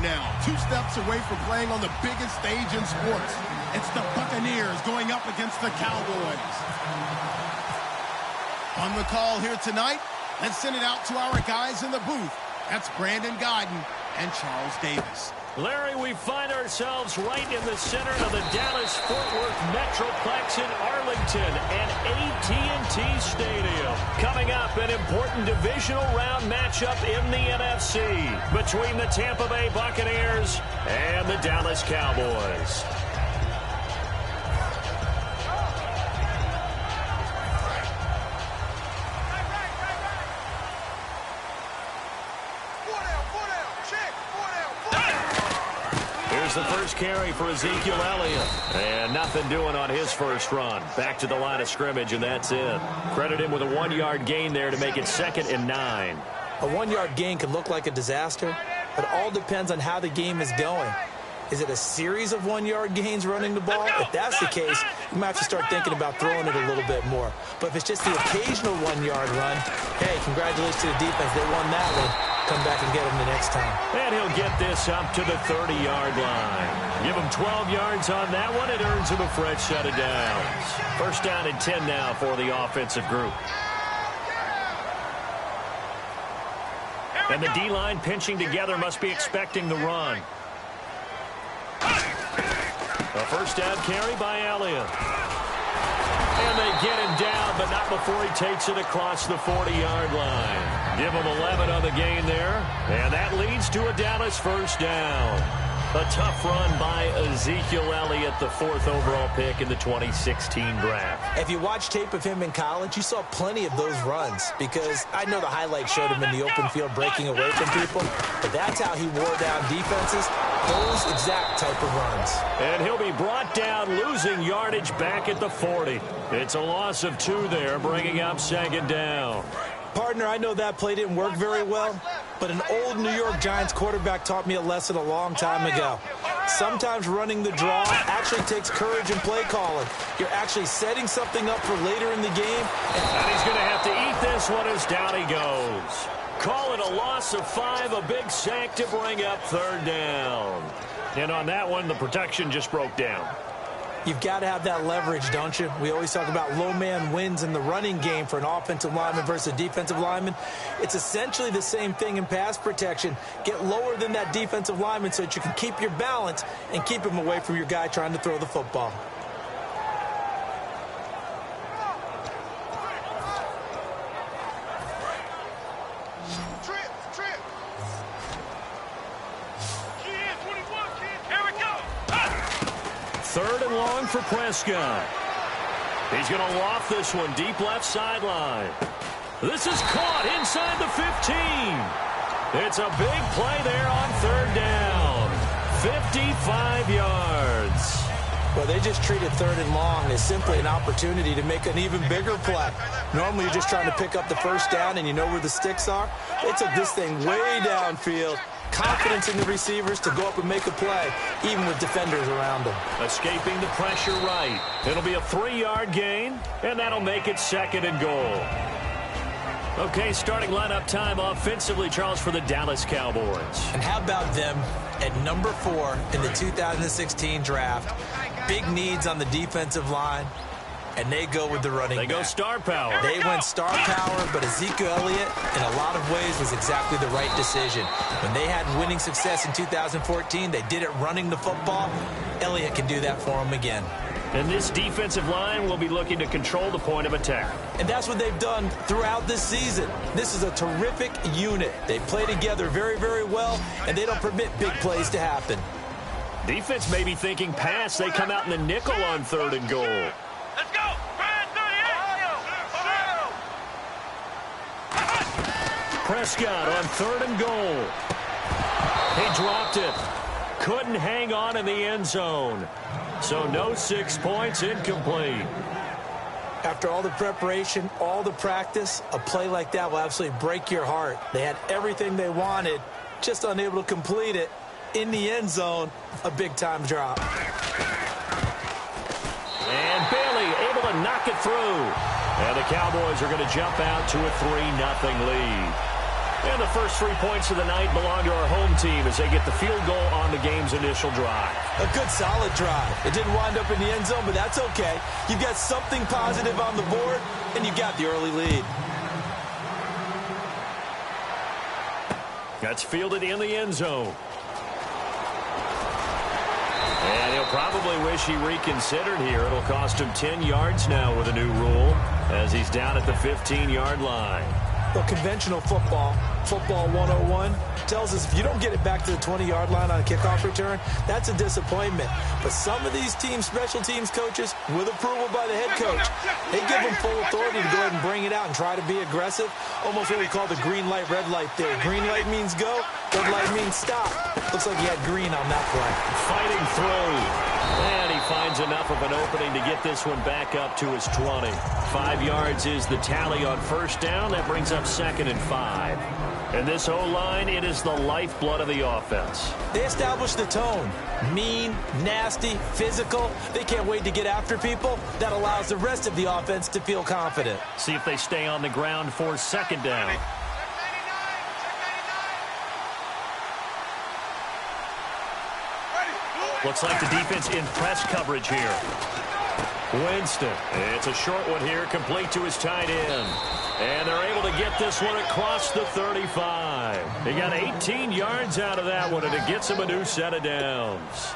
now, 2 steps away from playing on the biggest stage in sports. It's the Buccaneers going up against the Cowboys. On the call here tonight, let's send it out to our guys in the booth. That's Brandon Godden and Charles Davis. Larry, we find ourselves right in the center of the Dallas-Fort Worth Metroplex in Arlington and AT&T Stadium. Coming up, an important divisional round matchup in the NFC between the Tampa Bay Buccaneers and the Dallas Cowboys. The first carry for Ezekiel Elliott. And nothing doing on his first run. Back to the line of scrimmage, and that's it. Credit him with a 1-yard gain there to make it 2nd and 9. A 1-yard gain can look like a disaster, but it all depends on how the game is going. Is it a series of 1-yard gains running the ball? If that's the case, you might have to start thinking about throwing it a little bit more. But if it's just the occasional 1-yard run, hey, congratulations to the defense. They won that one. Come back and get him the next time. And he'll get this up to the 30-yard line. Give him 12 yards on that one. It earns him a fresh set of downs. First down and 10 now for the offensive group. And the D-line pinching together must be expecting the run. A first down carry by Elliott. And they get him down, but not before he takes it across the 40-yard line. Give him 11 on the gain there, and that leads to a Dallas first down. A tough run by Ezekiel Elliott, the 4th overall pick in the 2016 draft. If you watch tape of him in college, you saw plenty of those runs because I know the highlights showed him in the open field breaking away from people, but that's how he wore down defenses, those exact type of runs. And he'll be brought down, losing yardage back at the 40. It's a loss of 2 there, bringing up 2nd down. Partner, I know that play didn't work very well, but an old New York Giants quarterback taught me a lesson a long time ago. Sometimes running the draw actually takes courage and play calling. You're actually setting something up for later in the game. And he's going to have to eat this one as down he goes. Call it a loss of 5, a big sack to bring up 3rd down. And on that one, the protection just broke down. You've got to have that leverage, don't you? We always talk about low man wins in the running game for an offensive lineman versus a defensive lineman. It's essentially the same thing in pass protection. Get lower than that defensive lineman so that you can keep your balance and keep him away from your guy trying to throw the football. Third and long for Prescott. He's going to loft this one deep left sideline. This is caught inside the 15. It's a big play there on 3rd down. 55 yards. Well, they just treated 3rd and long as simply an opportunity to make an even bigger play. Normally, you're just trying to pick up the first down and you know where the sticks are. They took this thing way downfield. Confidence in the receivers to go up and make a play, even with defenders around them. Escaping the pressure right. It'll be a 3-yard gain, and that'll make it 2nd and goal. Okay, starting lineup time offensively, Charles, for the Dallas Cowboys. And how about them at number 4 in the 2016 draft? Big needs on the defensive line. And they go with the running back. They go star power. They went star power, but Ezekiel Elliott, in a lot of ways, was exactly the right decision. When they had winning success in 2014, they did it running the football. Elliott can do that for them again. And this defensive line will be looking to control the point of attack. And that's what they've done throughout this season. This is a terrific unit. They play together very, very well, and they don't permit big plays to happen. Defense may be thinking pass. They come out in the nickel on 3rd and goal. Let's go! Prescott on 3rd and goal. He dropped it. Couldn't hang on in the end zone. So no 6 points, incomplete. After all the preparation, all the practice, a play like that will absolutely break your heart. They had everything they wanted, just unable to complete it. In the end zone, a big-time drop. And Bailey able to knock it through. And the Cowboys are going to jump out to a 3-0 lead. And the first 3 points of the night belong to our home team as they get the field goal on the game's initial drive. A good, solid drive. It didn't wind up in the end zone, but that's okay. You've got something positive on the board, and you got the early lead. That's fielded in the end zone. And he'll probably wish he reconsidered here. It'll cost him 10 yards now with a new rule as he's down at the 15-yard line. Well, conventional football 101, tells us if you don't get it back to the 20-yard line on a kickoff return, that's a disappointment. But some of these teams, special teams coaches, with approval by the head coach, they give them full authority to go ahead and bring it out and try to be aggressive. Almost what we call the green light, red light theory. Green light means go, red light means stop. Looks like he had green on that play. Fighting through. And he finds enough of an opening to get this one back up to his 20. 5 yards is the tally on first down. That brings up 2nd and 5. And this O-line, it is the lifeblood of the offense. They establish the tone. Mean, nasty, physical. They can't wait to get after people. That allows the rest of the offense to feel confident. See if they stay on the ground for 2nd down. Looks like the defense in press coverage here. Winston. It's a short one here, complete to his tight end. And they're able to get this one across the 35. They got 18 yards out of that one, and it gets him a new set of downs.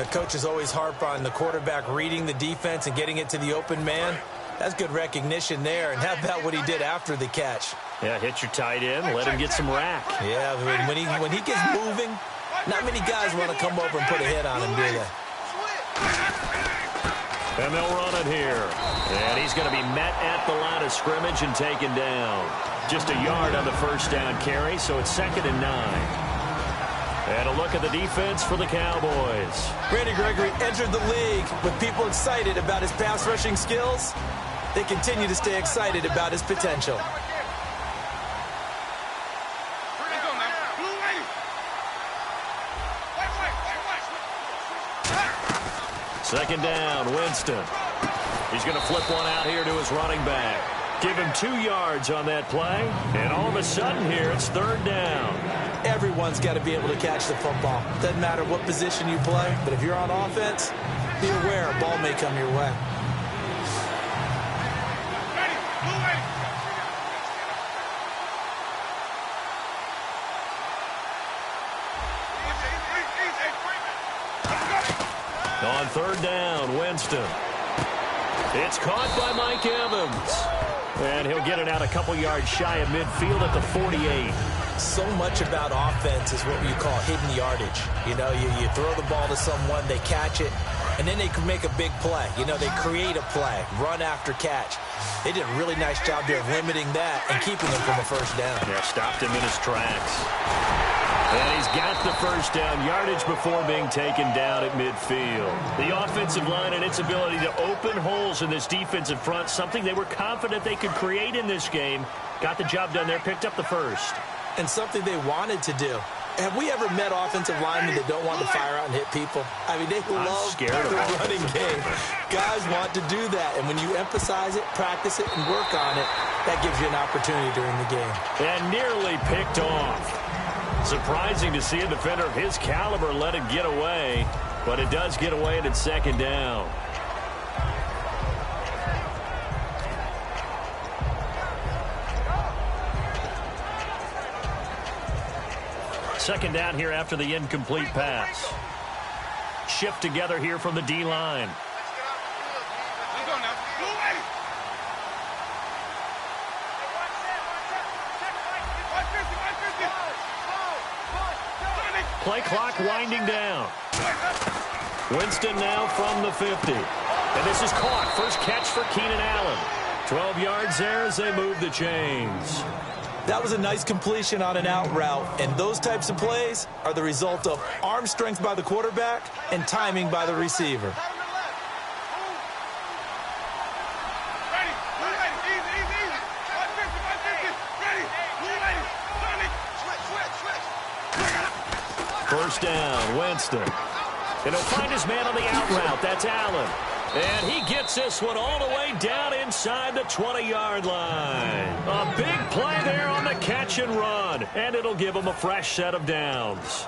Coaches always harp on the quarterback reading the defense and getting it to the open man. That's good recognition there. And how about what he did after the catch? Yeah, hit your tight end, let him get some rack. Yeah, when he gets moving, not many guys want to come over and put a hit on him, do they? And they'll run it here. And he's going to be met at the line of scrimmage and taken down. Just a yard on the first down carry, so it's 2nd and 9. And a look at the defense for the Cowboys. Randy Gregory entered the league with people excited about his pass rushing skills. They continue to stay excited about his potential. Second down, Winston. He's going to flip one out here to his running back. Give him 2 yards on that play. And all of a sudden here, it's 3rd down. Everyone's got to be able to catch the football. Doesn't matter what position you play, but if you're on offense, be aware a ball may come your way. On 3rd down, Winston. It's caught by Mike Evans. And he'll get it out a couple yards shy of midfield at the 48. So much about offense is what you call hidden yardage. You know, you throw the ball to someone, they catch it, and then they can make a big play. You know, they create a play, run after catch. They did a really nice job there of limiting that and keeping him from a first down. Yeah, stopped him in his tracks. And he's got the first down yardage before being taken down at midfield. The offensive line and its ability to open holes in this defensive front, something they were confident they could create in this game. Got the job done there, picked up the first. And something they wanted to do. Have we ever met offensive linemen that don't want to fire out and hit people? I mean, they love the running game. Guys want to do that. And when you emphasize it, practice it, and work on it, that gives you an opportunity during the game. And nearly picked off. Surprising to see a defender of his caliber let it get away, but it does get away and it's 2nd down. Second down here after the incomplete pass. Shift together here from the D-line. Play clock winding down. Winston now from the 50. And this is caught. First catch for Keenan Allen. 12 yards there as they move the chains. That was a nice completion on an out route. And those types of plays are the result of arm strength by the quarterback and timing by the receiver. First down, Winston. And he'll find his man on the out route. That's Allen. And he gets this one all the way down inside the 20-yard line. A big play there on the catch and run, and it'll give him a fresh set of downs.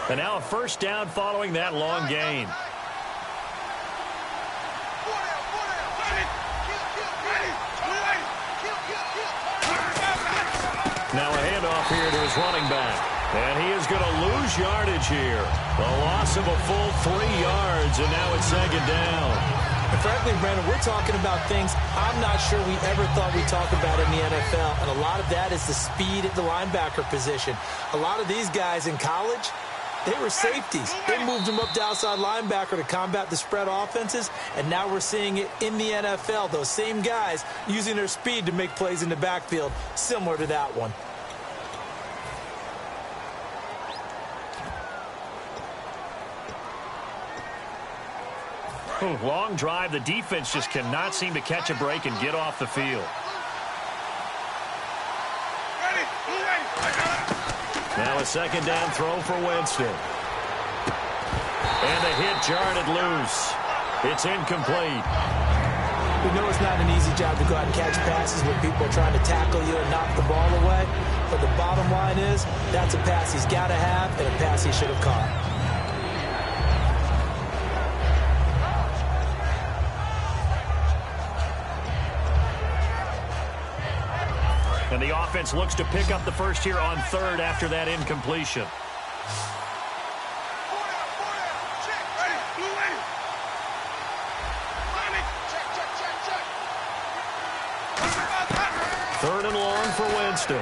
And now a first down following that long gain. Now a handoff here to his running back. And he is going to lose yardage here. A loss of a full 3 yards, and now it's second down. And frankly, Brandon, we're talking about things I'm not sure we ever thought we'd talk about in the NFL. And a lot of that is the speed at the linebacker position. A lot of these guys in college, they were safeties. They moved them up to outside linebacker to combat the spread offenses, and now we're seeing it in the NFL. Those same guys using their speed to make plays in the backfield, similar to that one. Long drive. The defense just cannot seem to catch a break and get off the field. Now a second down throw for Winston. And the hit jarred it loose. It's incomplete. We know it's not an easy job to go out and catch passes when people are trying to tackle you and knock the ball away. But the bottom line is, that's a pass he's got to have and a pass he should have caught. And the offense looks to pick up the first here on third after that incompletion. Third and long for Winston.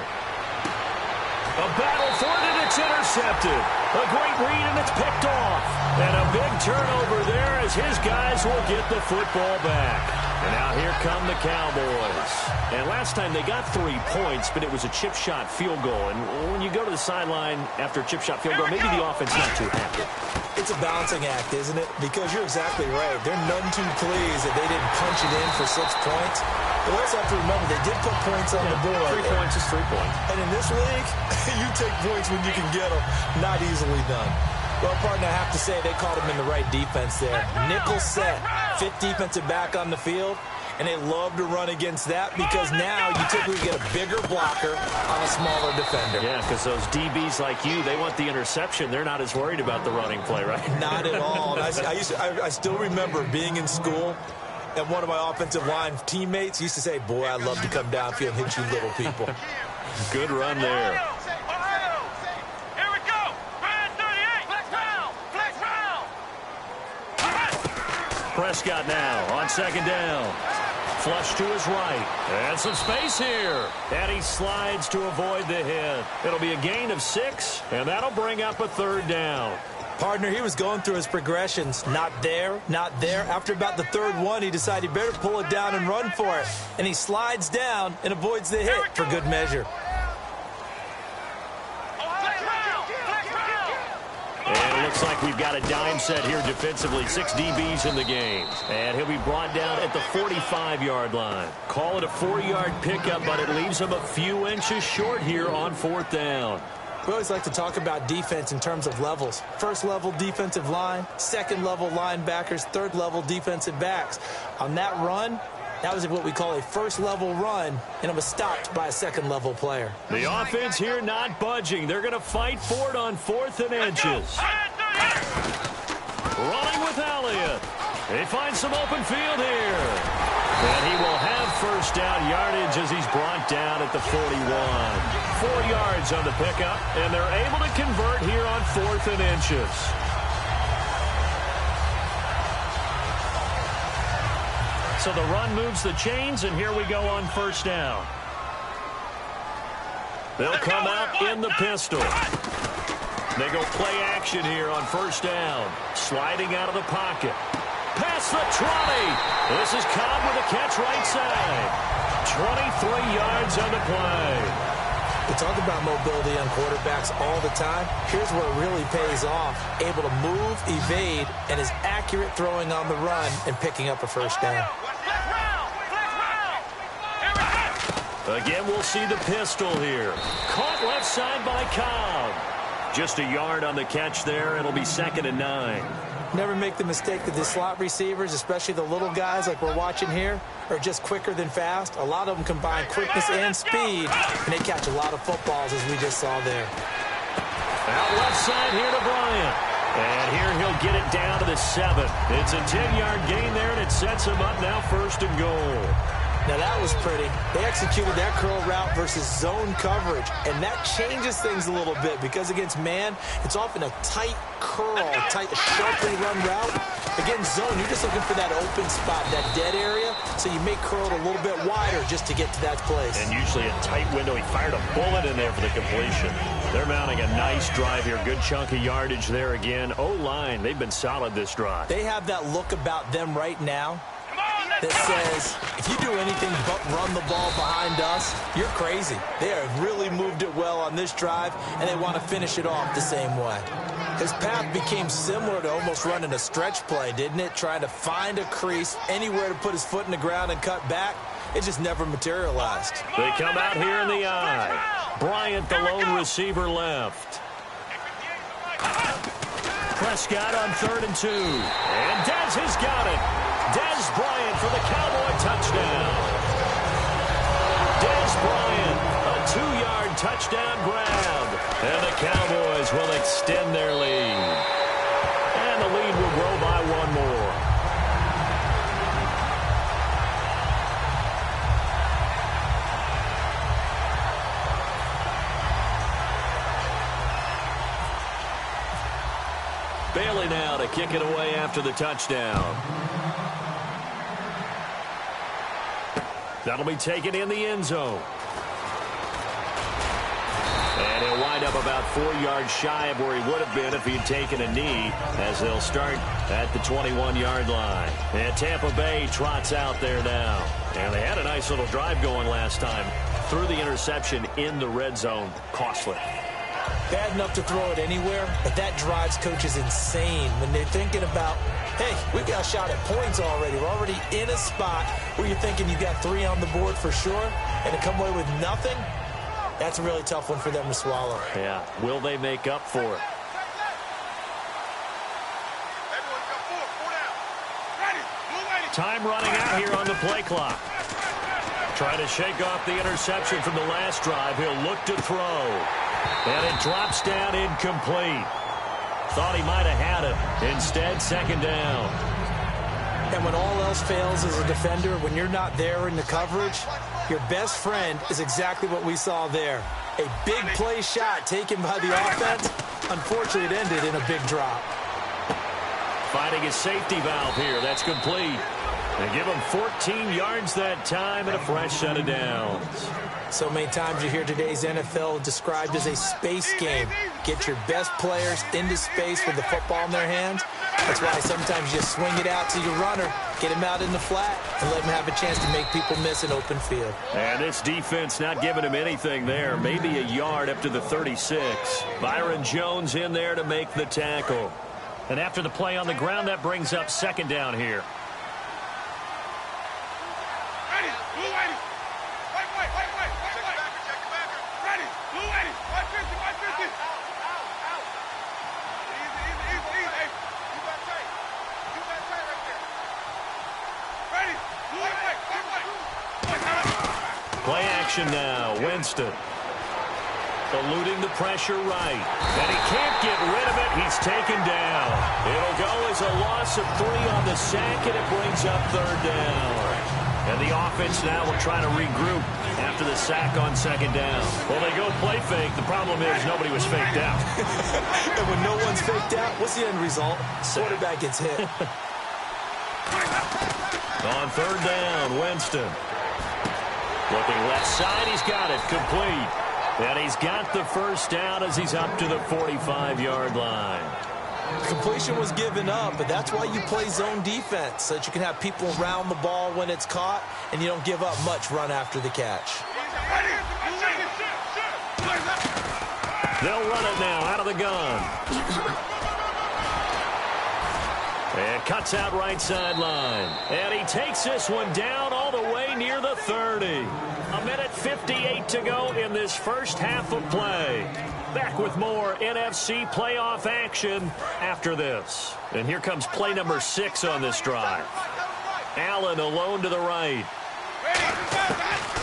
A battle for it, and it's intercepted. A great read, and it's picked off. And a big turnover there as his guys will get the football back. And now here come the Cowboys. And last time they got 3 points, but it was a chip shot field goal. And when you go to the sideline after a chip shot field goal, maybe the offense not too happy. It's a balancing act, isn't it? Because you're exactly right. They're none too pleased that they didn't punch it in for 6 points. But we also have to remember they did put points on the board. 3 points is 3 points. And in this league, you take points when you can get them. Not easily done. Well, partner, I have to say they called him in the right defense there. Nickel set, 5th defensive back on the field. And they love to run against that because now you typically get a bigger blocker on a smaller defender. Yeah, because those DBs like you, they want the interception. They're not as worried about the running play, right? Not at all. I still remember being in school, and one of my offensive line teammates used to say, boy, I'd love to come downfield and hit you little people. Good run there. Prescott now on second down. Flush to his right. And some space here. And he slides to avoid the hit. It'll be a gain of 6, and that'll bring up a third down. Partner, he was going through his progressions. Not there, not there. After about the third one, he decided he better pull it down and run for it. And he slides down and avoids the hit for good measure. And it looks like we've got a dime set here defensively. 6 DBs in the game. And he'll be brought down at the 45-yard line. Call it a 4-yard pickup, but it leaves him a few inches short here on 4th down. We always like to talk about defense in terms of levels. First level defensive line, second level linebackers, third level defensive backs. On that run, that was what we call a first level run, and it was stopped by a second level player. The offense here not budging. They're going to fight for it on 4th and inches. Running with Elliott. They find some open field here. And he will have first down yardage as he's brought down at the 41. 4 yards on the pickup, and they're able to convert here on 4th and inches. So the run moves the chains, and here we go on first down. They'll come out in the pistol. They go play action here on first down. Sliding out of the pocket. Past the 20. This is Cobb with a catch right side. 23 yards on the play. We talk about mobility on quarterbacks all the time. Here's where it really pays off. Able to move, evade, and is accurate throwing on the run and picking up a first down. Again, we'll see the pistol here. Caught left side by Cobb. Just a yard on the catch there. It'll be 2nd and 9. Never make the mistake that the slot receivers, especially the little guys like we're watching here, are just quicker than fast. A lot of them combine quickness and speed, and they catch a lot of footballs, as we just saw there. Out left side here to Bryant. And here he'll get it down to the 7. It's a 10-yard gain there, and it sets him up now 1st and goal. Now, that was pretty. They executed that curl route versus zone coverage, and that changes things a little bit because against man, it's often a tight curl, tight, sharply run route. Against zone, you're just looking for that open spot, that dead area, so you may curl it a little bit wider just to get to that place. And usually a tight window. He fired a bullet in there for the completion. They're mounting a nice drive here. Good chunk of yardage there again. O-line, they've been solid this drive. They have that look about them right now that says, if you do anything but run the ball behind us, you're crazy. They have really moved it well on this drive, and they want to finish it off the same way. His path became similar to almost running a stretch play, didn't it? Trying to find a crease, anywhere to put his foot in the ground and cut back. It just never materialized. They come out here in the eye. Bryant, the lone receiver, left. Prescott on 3rd and 2. And Dez has got it. Dez Bryant for the Cowboy touchdown. Dez Bryant, a 2-yard touchdown grab. And the Cowboys will extend their lead. And the lead will grow by 1 more. Bailey now to kick it away after the touchdown. That'll be taken in the end zone. And he'll wind up about 4 yards shy of where he would have been if he'd taken a knee, as they'll start at the 21-yard line. And Tampa Bay trots out there now. And they had a nice little drive going last time. Threw the interception in the red zone. Costly. Bad enough to throw it anywhere, but that drives coaches insane when they're thinking about, hey, we've got a shot at points already. We're already in a spot where you're thinking you got 3 on the board for sure, and to come away with nothing, that's a really tough one for them to swallow. Yeah. Will they make up for it? Time running out here on the play clock. Trying to shake off the interception from the last drive. He'll look to throw. And it drops down incomplete. Thought he might have had it. Instead, 2nd down. And when all else fails as a defender, when you're not there in the coverage, your best friend is exactly what we saw there. A big play shot taken by the offense. Unfortunately, it ended in a big drop. Finding a safety valve here. That's complete. They give him 14 yards that time and a fresh set of downs. So many times you hear today's NFL described as a space game. Get your best players into space with the football in their hands. That's why sometimes you just swing it out to your runner, get him out in the flat, and let him have a chance to make people miss an open field. And this defense not giving him anything there. Maybe a yard up to the 36. Byron Jones in there to make the tackle. And after the play on the ground, that brings up 2nd down here. Play action now. Winston. Eluding the pressure right. And he can't get rid of it. He's taken down. It'll go as a loss of 3 on the sack, and it brings up 3rd down. And the offense now will try to regroup after the sack on 2nd down. Well, they go play fake. The problem is nobody was faked out. And when no one's faked out, what's the end result? Quarterback gets hit. On 3rd down, Winston. Looking left side, he's got it, complete. And he's got the 1st down as he's up to the 45-yard line. Completion was given up, but that's why you play zone defense, so that you can have people around the ball when it's caught, and you don't give up much run after the catch. They'll run it now out of the gun. And cuts out right sideline. And he takes this one down all the way way near the 30. 1:58 to go in this first half of play. Back with more NFC playoff action after this. And here comes play number 6 on this drive. Allen alone to the right.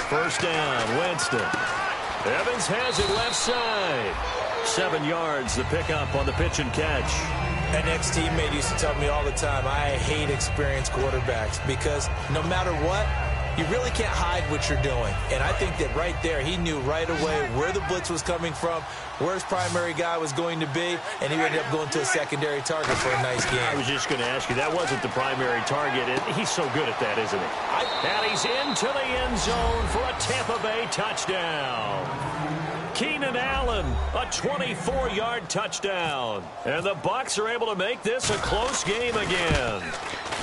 First down, Winston. Evans has it left side. 7 yards, the pickup on the pitch and catch. An ex-teammate used to tell me all the time, I hate experienced quarterbacks because no matter what, you really can't hide what you're doing. And I think that right there, he knew right away where the blitz was coming from, where his primary guy was going to be, and he ended up going to a secondary target for a nice game. I was just going to ask you, that wasn't the primary target, and he's so good at that, isn't he? And he's into the end zone for a Tampa Bay touchdown. Keenan Allen, a 24-yard touchdown. And the Bucs are able to make this a close game again.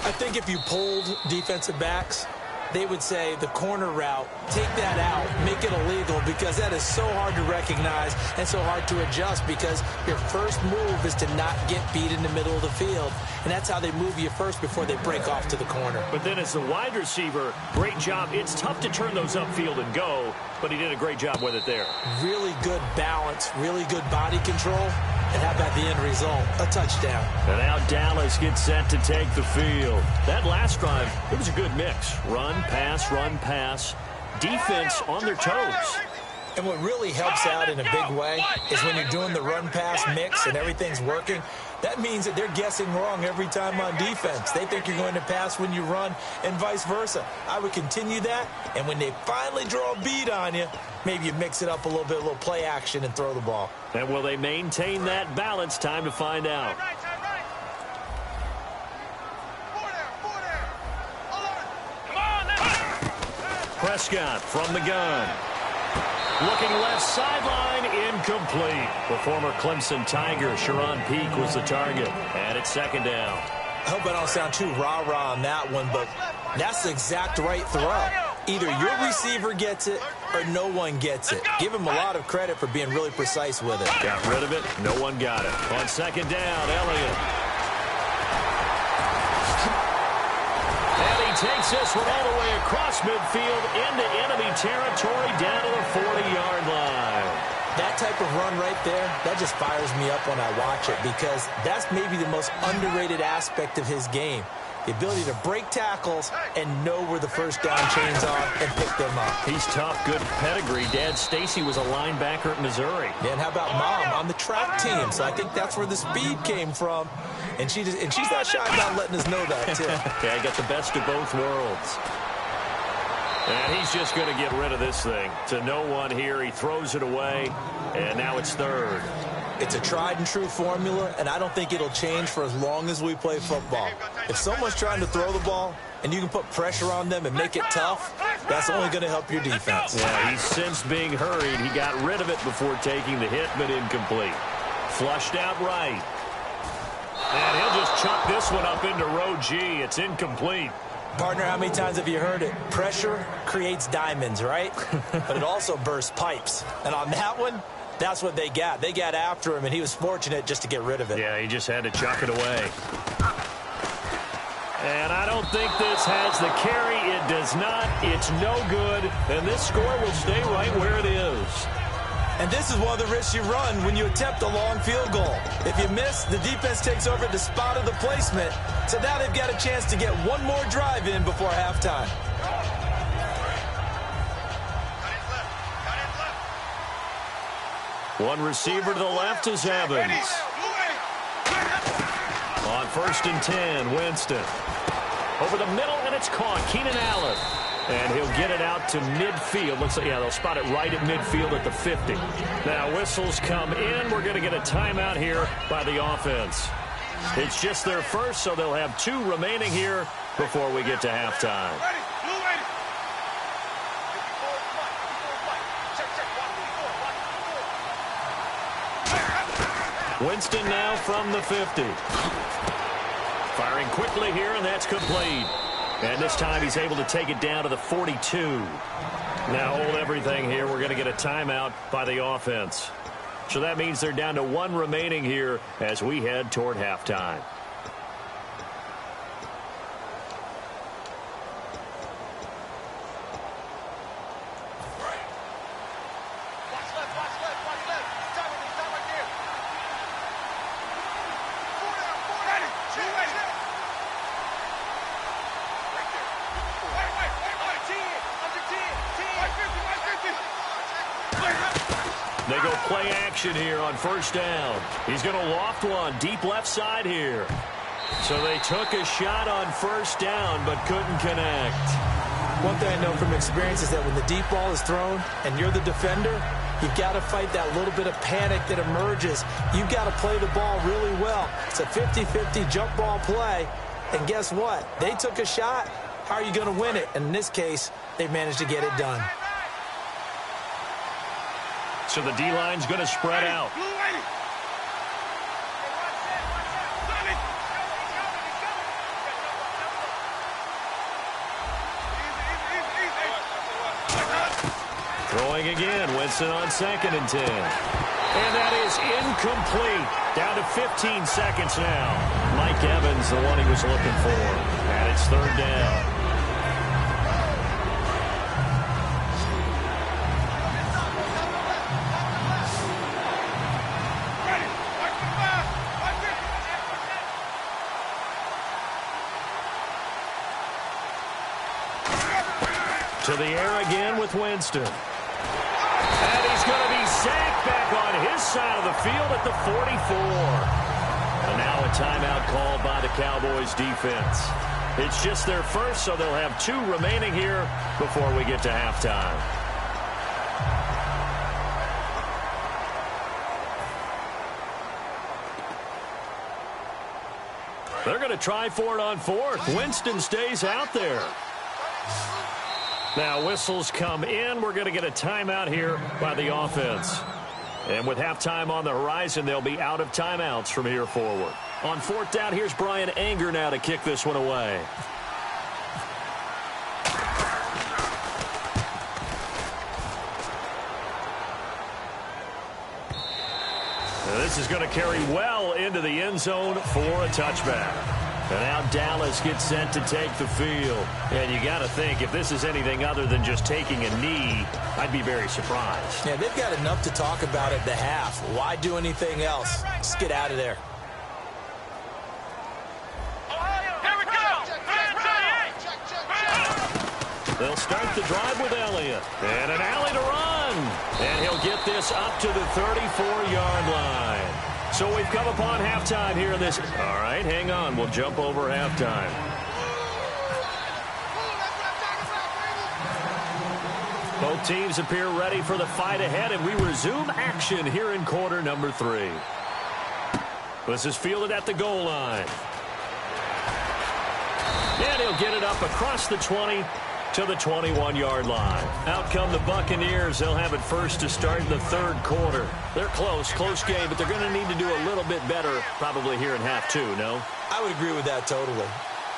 I think if you polled defensive backs, they would say the corner route, take that out, make it illegal, because that is so hard to recognize and so hard to adjust, because your first move is to not get beat in the middle of the field. And that's how they move you first before they break off to the corner. But then as the wide receiver, great job. It's tough to turn those upfield and go, but he did a great job with it there. Really good balance, really good body control. And how about the end result? A touchdown. And now Dallas gets set to take the field. That last drive, it was a good mix. Run, pass, defense on their toes. And what really helps out in a big way is when you're doing the run-pass mix and everything's working, that means that they're guessing wrong every time on defense. They think you're going to pass when you run and vice versa. I would continue that, and when they finally draw a bead on you, maybe you mix it up a little bit, play action, and throw the ball. And will they maintain that balance? Time to find out. Prescott from the gun. Looking left sideline, incomplete. The former Clemson Tiger, Sharon Peak, was the target. And it's second down. I hope I don't sound too rah-rah on that one, but that's the exact right throw. Either your receiver gets it or no one gets it. Give him a lot of credit for being really precise with it. Got rid of it. No one got it. On second down, Elliott. And he takes this one all the way across midfield into enemy territory down to the 40-yard line. That type of run right there, that just fires me up when I watch it, because that's maybe the most underrated aspect of his game. The ability to break tackles and know where the first down chains are and pick them up. He's tough, good pedigree. Dad Stacy was a linebacker at Missouri. Yeah, and how about Mom on the track team? So I think that's where the speed came from. And she's not shy about letting us know that, too. Yeah, I got the best of both worlds. And he's just going to get rid of this thing. To no one here. He throws it away, and now it's third. It's a tried-and-true formula, and I don't think it'll change for as long as we play football. If someone's trying to throw the ball and you can put pressure on them and make it tough, that's only going to help your defense. Yeah, he's since being hurried. He got rid of it before taking the hit, but incomplete. Flushed out right. And he'll just chuck this one up into row G. It's incomplete. Partner, how many times have you heard it? Pressure creates diamonds, right? But it also bursts pipes. And on that one, that's what they got. They got after him, and he was fortunate just to get rid of it. Yeah, he just had to chuck it away. And I don't think this has the carry. It does not. It's no good. And this score will stay right where it is. And this is one of the risks you run when you attempt a long field goal. If you miss, the defense takes over the spot of the placement. So now they've got a chance to get one more drive in before halftime. One receiver to the left is Evans. On 1st and 10, Winston. Over the middle, and it's caught. Keenan Allen. And he'll get it out to midfield. Looks like, yeah, they'll spot it right at midfield at the 50. Now, whistles come in. We're going to get a timeout here by the offense. It's just their first, so they'll have 2 remaining here before we get to halftime. Winston now from the 50. Firing quickly here, and that's complete. And this time he's able to take it down to the 42. Now hold everything here. We're going to get a timeout by the offense. So that means they're down to 1 remaining here as we head toward halftime. action here on first down. He's going to loft one deep left side here. So they took a shot on first down but couldn't connect. One thing I know from experience is that when the deep ball is thrown and you're the defender, you've got to fight that little bit of panic that emerges. You've got to play the ball really well. It's a 50-50 jump ball play. And guess what? They took a shot. How are you going to win it? And in this case, they managed to get it done. So the D-line's going to spread out. Throwing again, Winston on 2nd and 10. And that is incomplete. Down to 15 seconds now. Mike Evans, the one he was looking for. And it's 3rd down. To the air again with Winston. And he's going to be sacked back on his side of the field at the 44. And now a timeout called by the Cowboys defense. It's just their first, so they'll have 2 remaining here before we get to halftime. They're going to try for it on 4th. Winston stays out there. Now whistles come in. We're going to get a timeout here by the offense. And with halftime on the horizon, they'll be out of timeouts from here forward. On 4th down, here's Brian Anger now to kick this one away. Now this is going to carry well into the end zone for a touchback. And now Dallas gets sent to take the field. And you got to think, if this is anything other than just taking a knee, I'd be very surprised. Yeah, they've got enough to talk about at the half. Why do anything else? Just get out of there. They'll start the drive with Elliott. And an alley to run. And he'll get this up to the 34-yard line. So we've come upon halftime here in this. All right, hang on. We'll jump over halftime. Both teams appear ready for the fight ahead, and we resume action here in quarter number 3. This is fielded at the goal line. And he'll get it up across the 20 to the 21-yard line. Out come the Buccaneers. They'll have it first to start in the 3rd quarter. They're close game, but they're going to need to do a little bit better probably here in half 2, no? I would agree with that totally.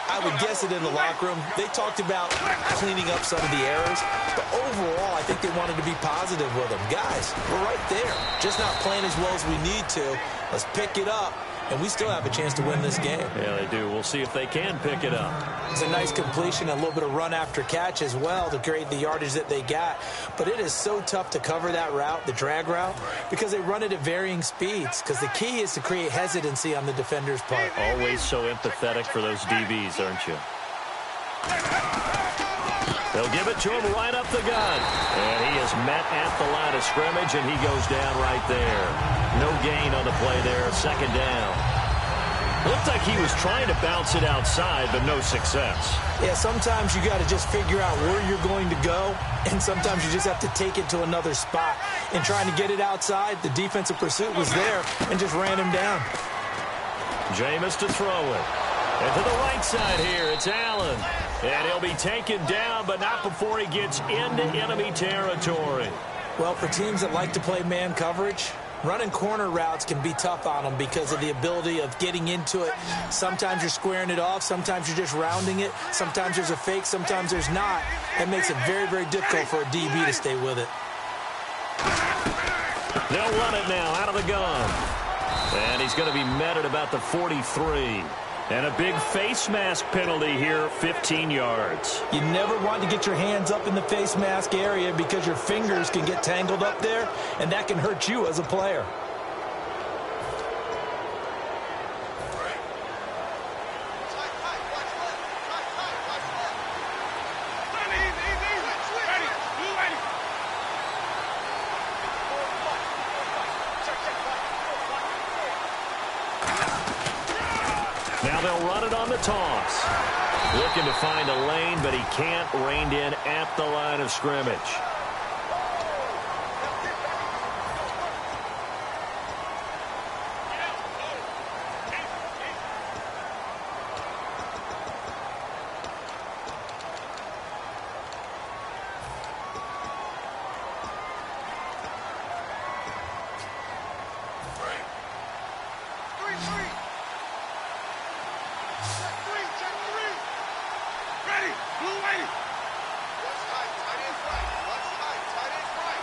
I would guess it in the locker room. They talked about cleaning up some of the errors, but overall, I think they wanted to be positive with them. Guys, we're right there. Just not playing as well as we need to. Let's pick it up, and we still have a chance to win this game. Yeah, they do. We'll see if they can pick it up. It's a nice completion, a little bit of run after catch as well to create the yardage that they got. But it is so tough to cover that route, the drag route, because they run it at varying speeds. Because the key is to create hesitancy on the defender's part. Always so empathetic for those DBs, aren't you? They'll give it to him right up the gut. And he is met at the line of scrimmage, and he goes down right there. No gain on the play there, 2nd down. Looked like he was trying to bounce it outside, but no success. Yeah, sometimes you got to just figure out where you're going to go, and sometimes you just have to take it to another spot. In trying to get it outside, the defensive pursuit was there and just ran him down. Jameis to throw it. And to the right side here, it's Allen. And he'll be taken down, but not before he gets into enemy territory. Well, for teams that like to play man coverage, running corner routes can be tough on them because of the ability of getting into it. Sometimes you're squaring it off. Sometimes you're just rounding it. Sometimes there's a fake. Sometimes there's not. That makes it very, very difficult for a DB to stay with it. They'll run it now out of the gun. And he's going to be met at about the 43. And a big face mask penalty here, 15 yards. You never want to get your hands up in the face mask area because your fingers can get tangled up there, and that can hurt you as a player. Now they'll run it on the toss. Looking to find a lane, but he can't. Reined in at the line of scrimmage.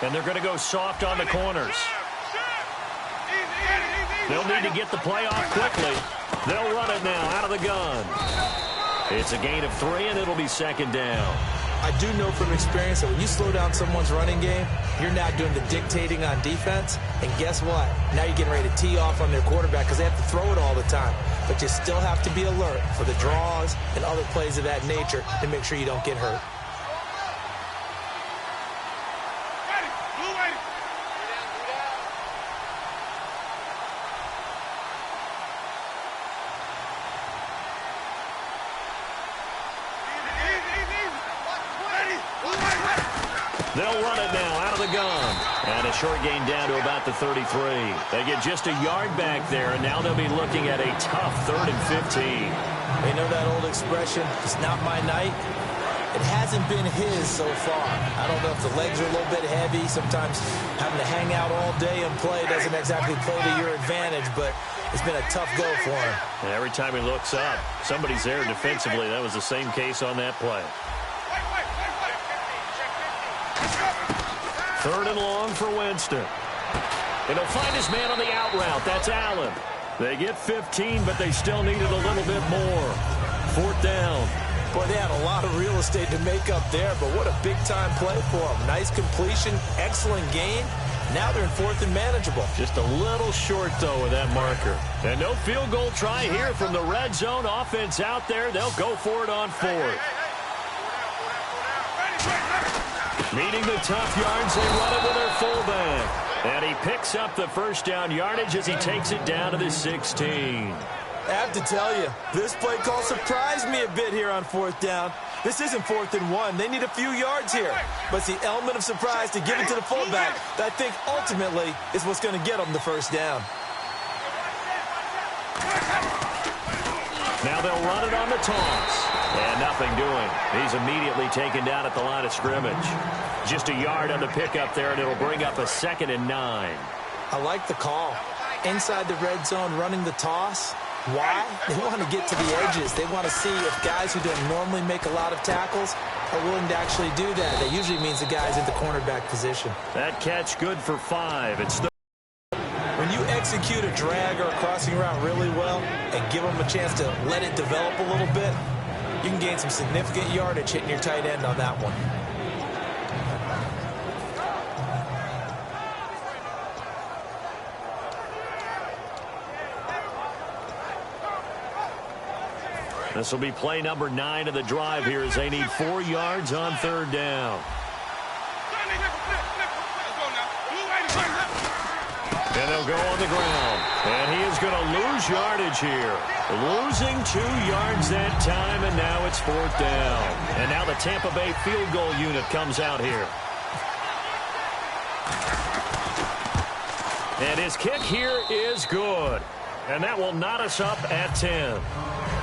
And they're going to go soft on the corners. They'll need to get the play off quickly. They'll run it now out of the gun. It's a gain of 3, and it'll be second down. I do know from experience that when you slow down someone's running game, you're now doing the dictating on defense. And guess what? Now you're getting ready to tee off on their quarterback because they have to throw it all the time. But you still have to be alert for the draws and other plays of that nature to make sure you don't get hurt. They'll run it now out of the gun. And a short gain down to about the 33. They get just a yard back there, and now they'll be looking at a tough 3rd and 15. You know that old expression, it's not my night? It hasn't been his so far. I don't know if the legs are a little bit heavy. Sometimes having to hang out all day and play doesn't exactly play to your advantage, but it's been a tough go for him. And every time he looks up, somebody's there defensively. That was the same case on that play. 3rd and long for Winston. And he'll find his man on the out route. That's Allen. They get 15, but they still needed a little bit more. 4th down. Boy, they had a lot of real estate to make up there, but what a big-time play for them. Nice completion, excellent gain. Now they're in 4th and manageable. Just a little short, though, with that marker. And no field goal try here from the red zone. Offense out there. They'll go for it on 4th. Needing the tough yards, they run it with their fullback. And he picks up the first down yardage as he takes it down to the 16. I have to tell you, this play call surprised me a bit here on 4th down. This isn't 4th and 1. They need a few yards here. But it's the element of surprise to give it to the fullback that I think ultimately is what's going to get them the first down. Now they'll run it on the toss. And nothing doing. He's immediately taken down at the line of scrimmage. Just a yard on the pickup there, and it'll bring up a 2nd and 9. I like the call. Inside the red zone, running the toss. Why? They want to get to the edges. They want to see if guys who don't normally make a lot of tackles are willing to actually do that. That usually means the guy's in the cornerback position. That catch good for 5. It's when you execute a drag or a crossing route really well and give them a chance to let it develop a little bit, you can gain some significant yardage hitting your tight end on that one. This will be play number 9 of the drive here as they need 4 yards on 3rd down. And they'll go on the ground. And he is going to lose yardage here. Losing 2 yards that time, and now it's 4th down. And now the Tampa Bay field goal unit comes out here. And his kick here is good. And that will knot us up at 10.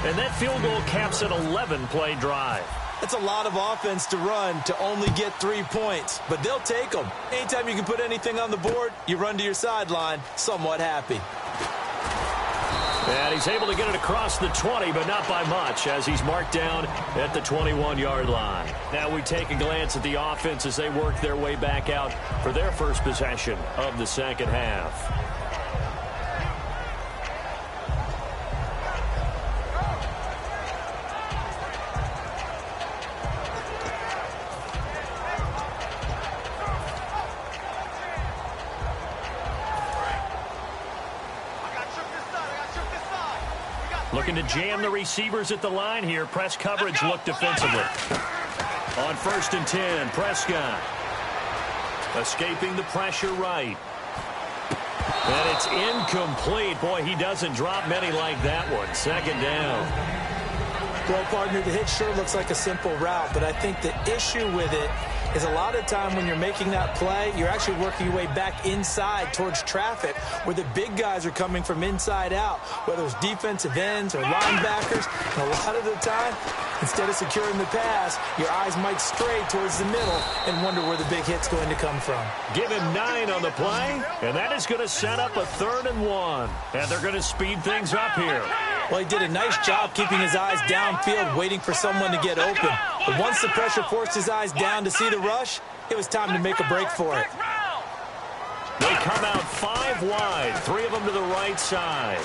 And that field goal caps an 11-play drive. That's a lot of offense to run to only get 3 points, but they'll take them. Anytime you can put anything on the board, you run to your sideline somewhat happy. And he's able to get it across the 20, but not by much, as he's marked down at the 21-yard line. Now we take a glance at the offense as they work their way back out for their first possession of the second half. Looking to jam the receivers at the line here. Press coverage look defensively. On 1st and 10, Prescott. Escaping the pressure right. And it's incomplete. Boy, he doesn't drop many like that one. Second down. Well, partner, the hit sure looks like a simple route, but I think the issue with it is a lot of time when you're making that play, you're actually working your way back inside towards traffic where the big guys are coming from inside out, whether it's defensive ends or linebackers. And a lot of the time, instead of securing the pass, your eyes might stray towards the middle and wonder where the big hit's going to come from. Give him 9 on the play, and that is going to set up a 3rd and 1. And they're going to speed things up here. Well, he did a nice job keeping his eyes downfield, waiting for someone to get open. But once the pressure forced his eyes down to see the rush, it was time to make a break for it. They come out 5 wide, 3 of them to the right side.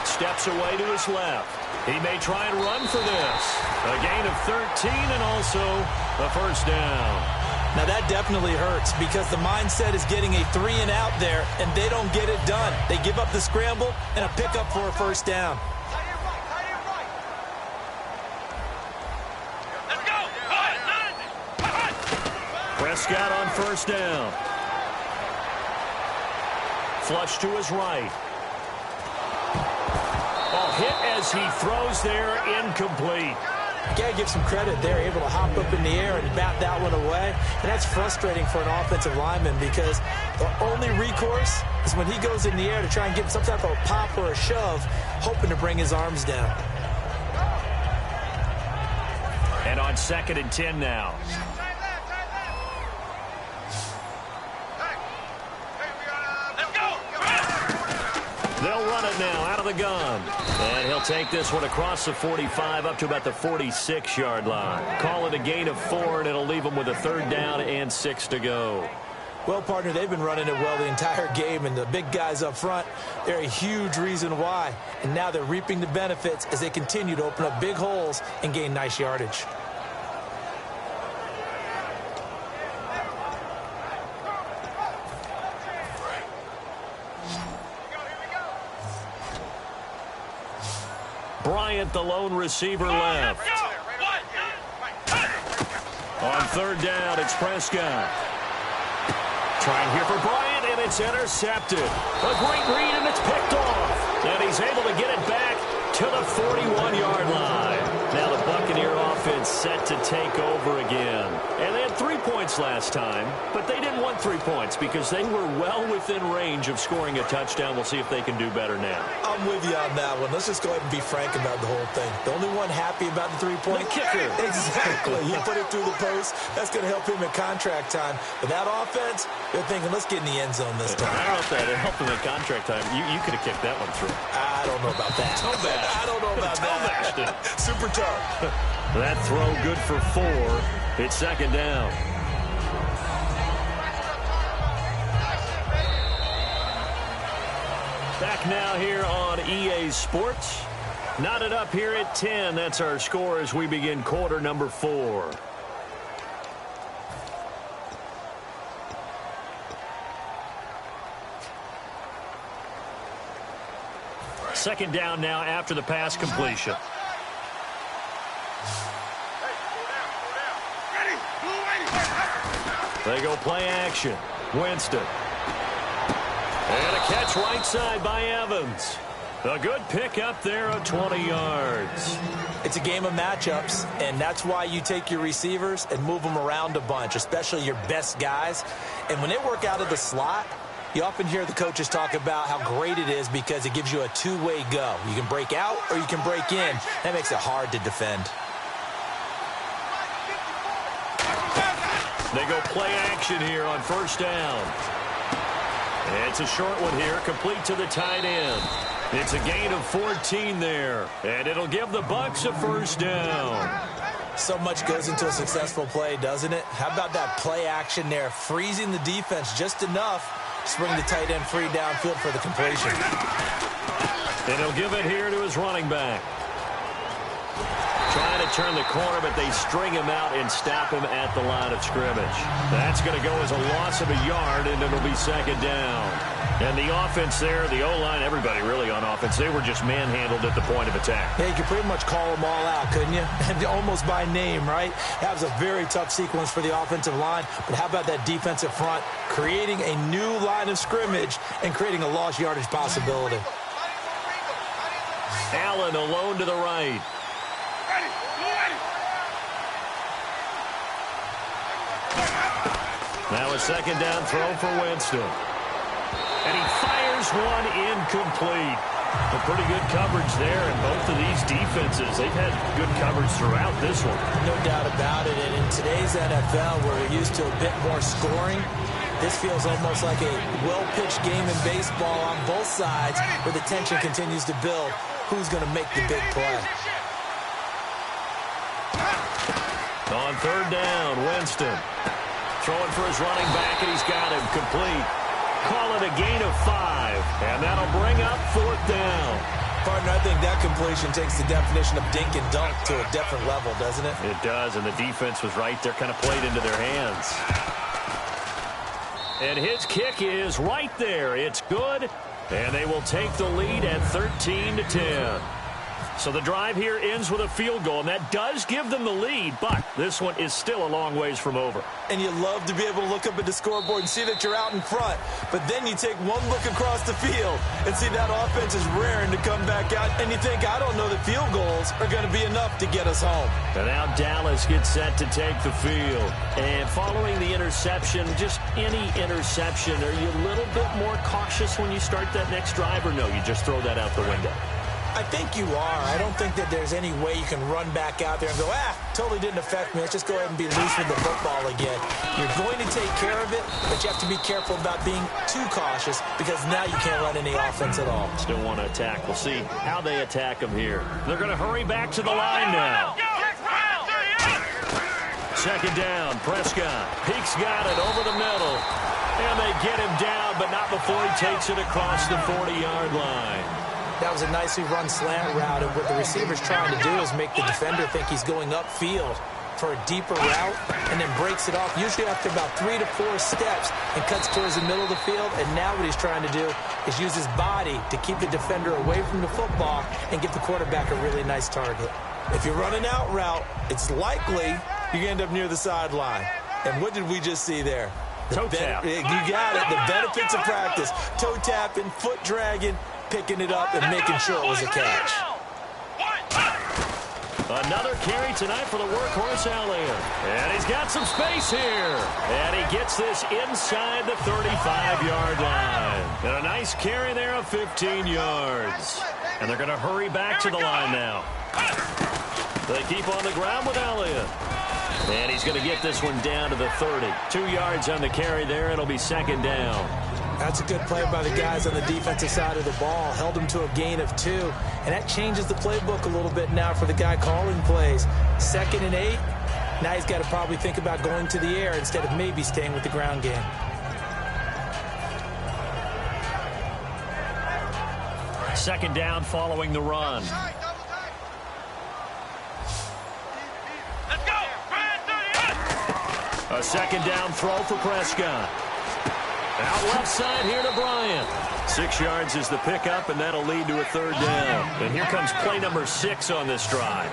Steps away to his left. He may try and run for this. A gain of 13 and also a first down. Now that definitely hurts because the mindset is getting a 3 and out there, and they don't get it done. They give up the scramble and a pickup for a first down. Prescott on first down. Flush to his right. Oh, hit as he throws there, incomplete. You got to give some credit there, able to hop up in the air and bat that one away. And that's frustrating for an offensive lineman because the only recourse is when he goes in the air to try and get some type of a pop or a shove, hoping to bring his arms down. And on 2nd and 10 now. They'll run it now out of the gun. And he'll take this one across the 45 up to about the 46-yard line. Call it a gain of 4, and it'll leave them with a 3rd down and 6 to go. Well, partner, they've been running it well the entire game, and the big guys up front, they're a huge reason why. And now they're reaping the benefits as they continue to open up big holes and gain nice yardage. Bryant, the lone receiver, left. On 3rd down, it's Prescott. Trying here for Bryant, and it's intercepted. A great read, and it's picked off. And he's able to get it back to the 41-yard line. Now the Buccaneer offense set to take over again. And they had 3 points last time, but they didn't want 3 points because they were well within range of scoring a touchdown. We'll see if they can do better now. I'm with you on that one. Let's just go ahead and be frank about the whole thing. The only one happy about the 3-point kicker. Exactly. He put it through the post. That's going to help him at contract time. But that offense, they're thinking, let's get in the end zone this time. I don't know if that helped him at contract time. You could have kicked that one through. I don't know about that. I don't know about that. Super tough. That throw good for 4. It's 2nd down. Back now here on EA Sports. Knotted up here at 10. That's our score as we begin quarter number 4. Second down now after the pass completion. They go play action. Winston. And a catch right side by Evans. A good pick up there of 20 yards. It's a game of matchups, and that's why you take your receivers and move them around a bunch, especially your best guys. And when they work out of the slot, you often hear the coaches talk about how great it is because it gives you a two-way go. You can break out or you can break in. That makes it hard to defend. They go play action here on first down. It's a short one here, complete to the tight end. It's a gain of 14 there, and it'll give the Bucs a first down. So much goes into a successful play, doesn't it? How about that play action there, freezing the defense just enough to bring the tight end free downfield for the completion. And he'll give it here to his running back. Trying to turn the corner, but they string him out and stop him at the line of scrimmage. That's going to go as a loss of a yard, and it'll be second down. And the offense there, the O-line, everybody really on offense. They were just manhandled at the point of attack. Yeah, you could pretty much call them all out, couldn't you? Almost by name, right? That was a very tough sequence for the offensive line. But how about that defensive front creating a new line of scrimmage and creating a lost yardage possibility? Allen alone to the right. Now a second down throw for Winston. And he fires one incomplete. A pretty good coverage there in both of these defenses. They've had good coverage throughout this one. No doubt about it. And in today's NFL, where we're used to a bit more scoring, this feels almost like a well-pitched game in baseball on both sides where the tension continues to build. Who's going to make the big play? On third down, Winston. Throwing for his running back, and he's got him complete. Call it a gain of 5, and that'll bring up fourth down. Partner, I think that completion takes the definition of dink and dunk to a different level, doesn't it? It does, and the defense was right there, kind of played into their hands. And his kick is right there. It's good, and they will take the lead at 13-10. So the drive here ends with a field goal, and that does give them the lead, but this one is still a long ways from over. And you love to be able to look up at the scoreboard and see that you're out in front, but then you take one look across the field and see that offense is raring to come back out, and you think, I don't know that field goals are going to be enough to get us home. And now Dallas gets set to take the field. And following the interception, just any interception, are you a little bit more cautious when you start that next drive, or no, you just throw that out the window? I think you are. I don't think that there's any way you can run back out there and go, totally didn't affect me. Let's just go ahead and be loose with the football again. You're going to take care of it, but you have to be careful about being too cautious because now you can't run any offense at all. Still want to attack. We'll see how they attack them here. They're going to hurry back to the line now. Second down, Prescott. Peek's got it over the middle. And they get him down, but not before he takes it across the 40-yard line. That was a nicely run slant route, and what the receiver's trying to do is make the defender think he's going upfield for a deeper route and then breaks it off, usually after about 3 to 4 steps, and cuts towards the middle of the field. And now what he's trying to do is use his body to keep the defender away from the football and give the quarterback a really nice target. If you're running out route, it's likely you're going to end up near the sideline. And what did we just see there? Toe tap. You got it. The benefits of practice. Toe tapping, foot dragging, picking it up and making sure it was a catch. Another carry tonight for the workhorse Elliott. And he's got some space here. And he gets this inside the 35-yard line. And a nice carry there of 15 yards. And they're going to hurry back to the line now. They keep on the ground with Elliott. And he's going to get this one down to the 30. 2 yards on the carry there. It'll be second down. That's a good play by the guys on the defensive side of the ball. Held him to a gain of 2. And that changes the playbook a little bit now for the guy calling plays. 2nd and 8. Now he's got to probably think about going to the air instead of maybe staying with the ground game. Second down following the run. A second down throw for Prescott. Out left side here to Bryant. 6 yards is the pickup, and that'll lead to a third down. And here comes play number 6 on this drive.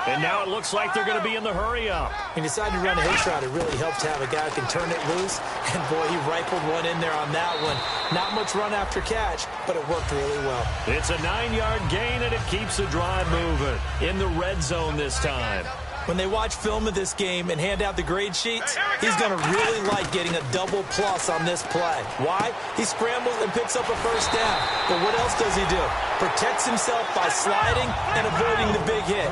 And now it looks like they're going to be in the hurry-up. He decided to run a hitch route. It really helps to have a guy who can turn it loose. And, boy, he rifled one in there on that one. Not much run after catch, but it worked really well. It's a 9-yard gain, and it keeps the drive moving. In the red zone this time. When they watch film of this game and hand out the grade sheets, he's going to really like getting a double plus on this play. Why? He scrambles and picks up a first down. But what else does he do? Protects himself by sliding and avoiding the big hit.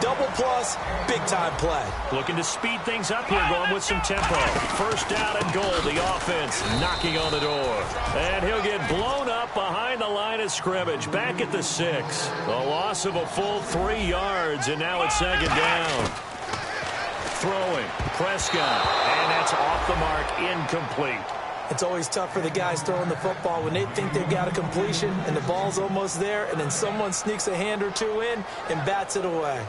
Double plus, big-time play. Looking to speed things up here, going with some tempo. First down and goal, the offense knocking on the door. And he'll get blown up behind the line of scrimmage, back at the 6. A loss of a full 3 yards, and now it's second down. Throwing, Prescott, and that's off the mark, incomplete. It's always tough for the guys throwing the football when they think they've got a completion and the ball's almost there, and then someone sneaks a hand or two in and bats it away.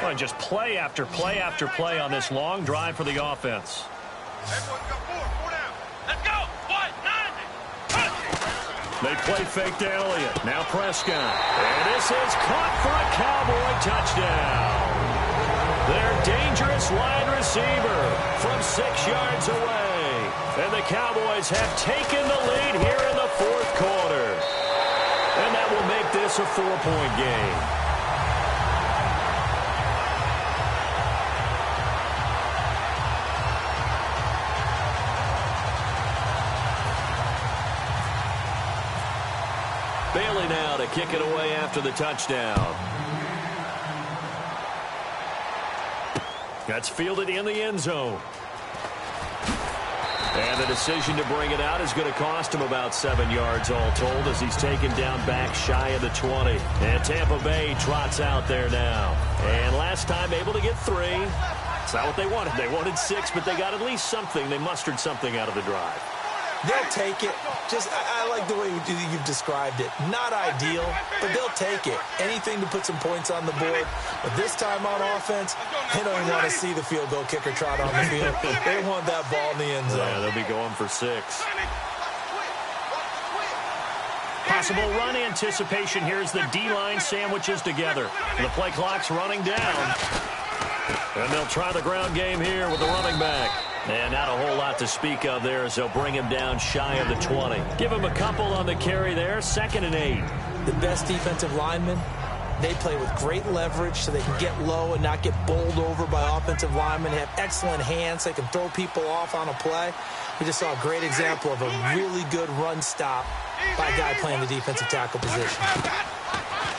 Well, just play after play after play on this long drive for the offense. Let's go. They play fake to Elliott. Now Prescott. And this is caught for a Cowboy touchdown. Their dangerous wide receiver from 6 yards away. And the Cowboys have taken the lead here in the fourth quarter. And that will make this a 4-point game. Bailey now to kick it away after the touchdown. That's fielded in the end zone. And the decision to bring it out is going to cost him about 7 yards all told as he's taken down back shy of the 20. And Tampa Bay trots out there now. And last time able to get 3. It's not what they wanted. They wanted 6, but they got at least something. They mustered something out of the drive. They'll take it. I like the way you've described it. Not ideal, but they'll take it. Anything to put some points on the board. But this time on offense, they don't even want to see the field goal kicker trot on the field. They want that ball in the end zone. Yeah, they'll be going for 6. Possible run anticipation here as the D-line sandwiches together. The play clock's running down. And they'll try the ground game here with the running back. And not a whole lot to speak of there as they'll bring him down shy of the 20. Give him a couple on the carry there, 2nd and 8. The best defensive linemen, they play with great leverage so they can get low and not get bowled over by offensive linemen. They have excellent hands. They can throw people off on a play. We just saw a great example of a really good run stop by a guy playing the defensive tackle position.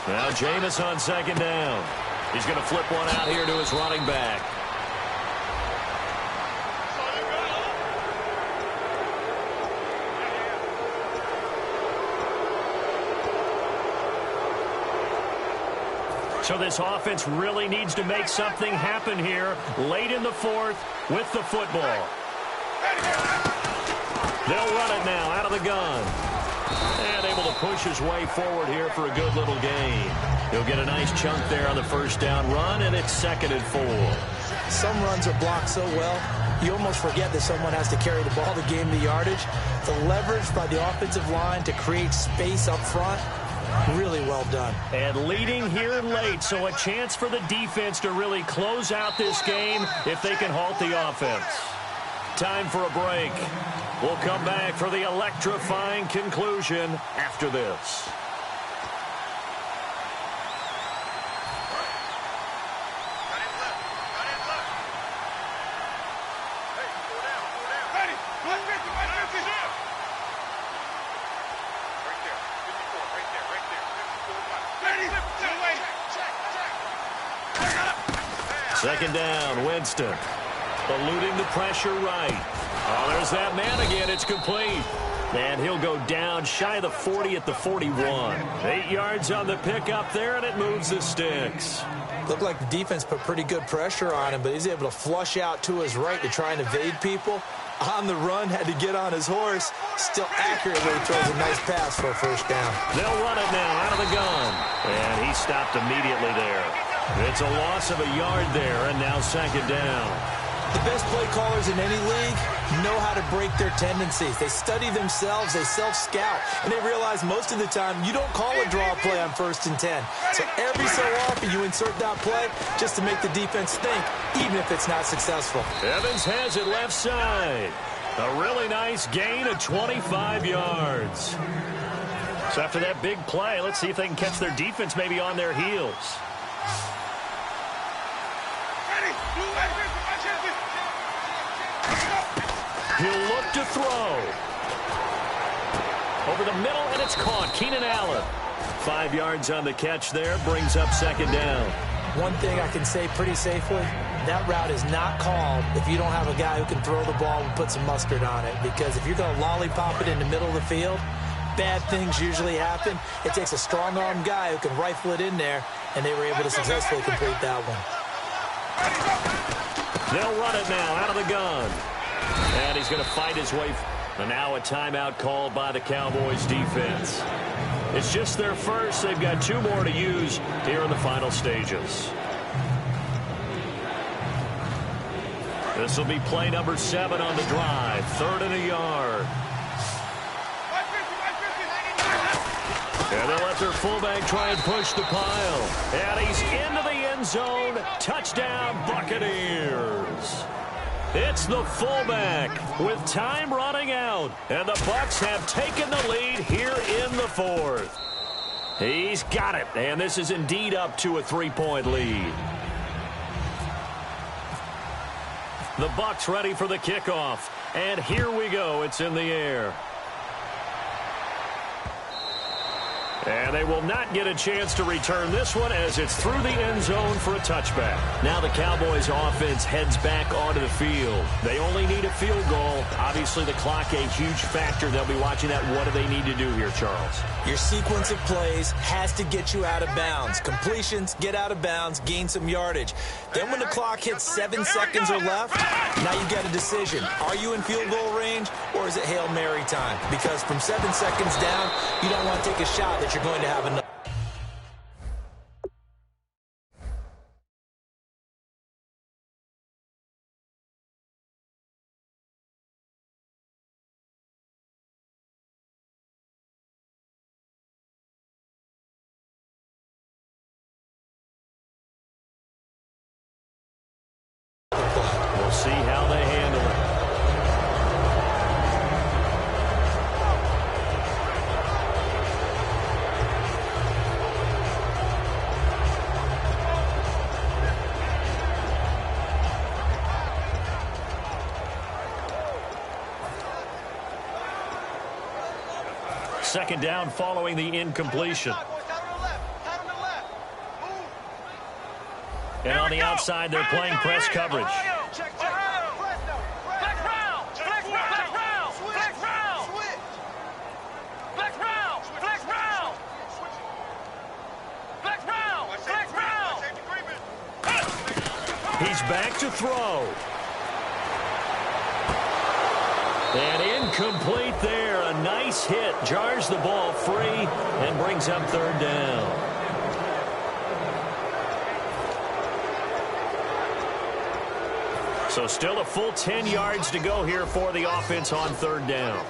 Now Jameis on 2nd down. He's going to flip one out here to his running back. So this offense really needs to make something happen here late in the fourth with the football. They'll run it now out of the gun. And able to push his way forward here for a good little gain. He'll get a nice chunk there on the first down run, and it's 2nd and 4. Some runs are blocked so well, you almost forget that someone has to carry the ball to gain the yardage. The leverage by the offensive line to create space up front, really well done. And leading here late, so a chance for the defense to really close out this game if they can halt the offense. Time for a break. We'll come back for the electrifying conclusion after this. Second down, Winston. Eluding the pressure right. Oh, there's that man again. It's complete. And he'll go down shy of the 40 at the 41. 8 yards on the pickup there, and it moves the sticks. Looked like the defense put pretty good pressure on him, but he's able to flush out to his right to try and evade people. On the run, had to get on his horse. Still accurately throws a nice pass for a first down. They'll run it now out of the gun. And he stopped immediately there. It's a loss of a yard there, and now 2nd down. The best play callers in any league know how to break their tendencies. They study themselves, they self-scout, and they realize most of the time you don't call a draw play on 1st and 10. So every so often you insert that play just to make the defense think, even if it's not successful. Evans has it left side. A really nice gain of 25 yards. So after that big play, let's see if they can catch their defense maybe on their heels. He'll look to throw. Over the middle, and it's caught. Keenan Allen. 5 yards on the catch there. Brings up 2nd down. One thing I can say pretty safely, that route is not called if you don't have a guy who can throw the ball and put some mustard on it. Because if you're going to lollipop it in the middle of the field, bad things usually happen. It takes a strong-arm guy who can rifle it in there, and they were able to successfully complete that one. They'll run it now out of the gun. And he's going to fight his way. And now a timeout called by the Cowboys defense. It's just their first. They've got 2 more to use here in the final stages. This will be play number 7 on the drive. 3rd and a yard. And they'll let their fullback try and push the pile. And he's into the end zone. Touchdown, Buccaneers. It's the fullback with time running out. And the Bucs have taken the lead here in the 4th. He's got it. And this is indeed up to a 3-point lead. The Bucs ready for the kickoff. And here we go. It's in the air. And they will not get a chance to return this one as it's through the end zone for a touchback. Now the Cowboys offense heads back onto the field. They only need a field goal. Obviously the clock a huge factor. They'll be watching that. What do they need to do here, Charles? Your sequence of plays has to get you out of bounds. Completions, get out of bounds, gain some yardage. Then when the clock hits 7 seconds or left, now you've got a decision. Are you in field goal range or is it Hail Mary time? Because from 7 seconds down, you don't want to take a shot that you're going to have enough. We'll see how they handle it. Second down following the incompletion. And on the outside, they're playing press coverage. He's back to throw. And incomplete there. A nice hit. Jars the ball free and brings up 3rd down. So still a full 10 yards to go here for the offense on 3rd down.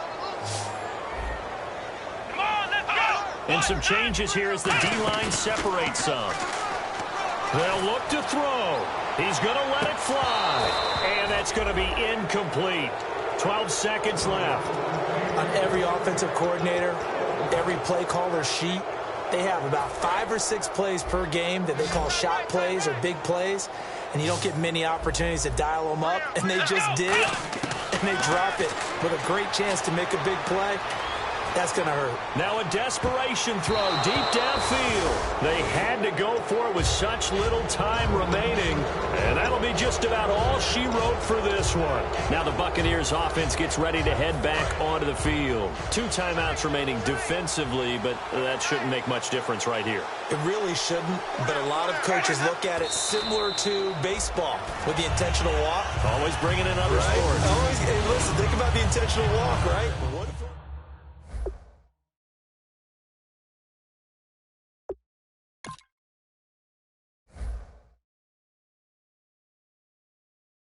Come on, let's go. And some changes here as the D-line separates some. They'll look to throw. He's going to let it fly. And that's going to be incomplete. 12 seconds left. On every offensive coordinator, every play caller sheet, they have about 5 or 6 plays per game that they call shot plays or big plays, and you don't get many opportunities to dial them up, and they just did, and they drop it with a great chance to make a big play. That's going to hurt. Now a desperation throw deep downfield. They had to go for it with such little time remaining. And that'll be just about all she wrote for this one. Now the Buccaneers offense gets ready to head back onto the field. 2 timeouts remaining defensively, but that shouldn't make much difference right here. It really shouldn't, but a lot of coaches look at it similar to baseball with the intentional walk. Always bringing in other sports. Always, hey, listen, think about the intentional walk, right? What if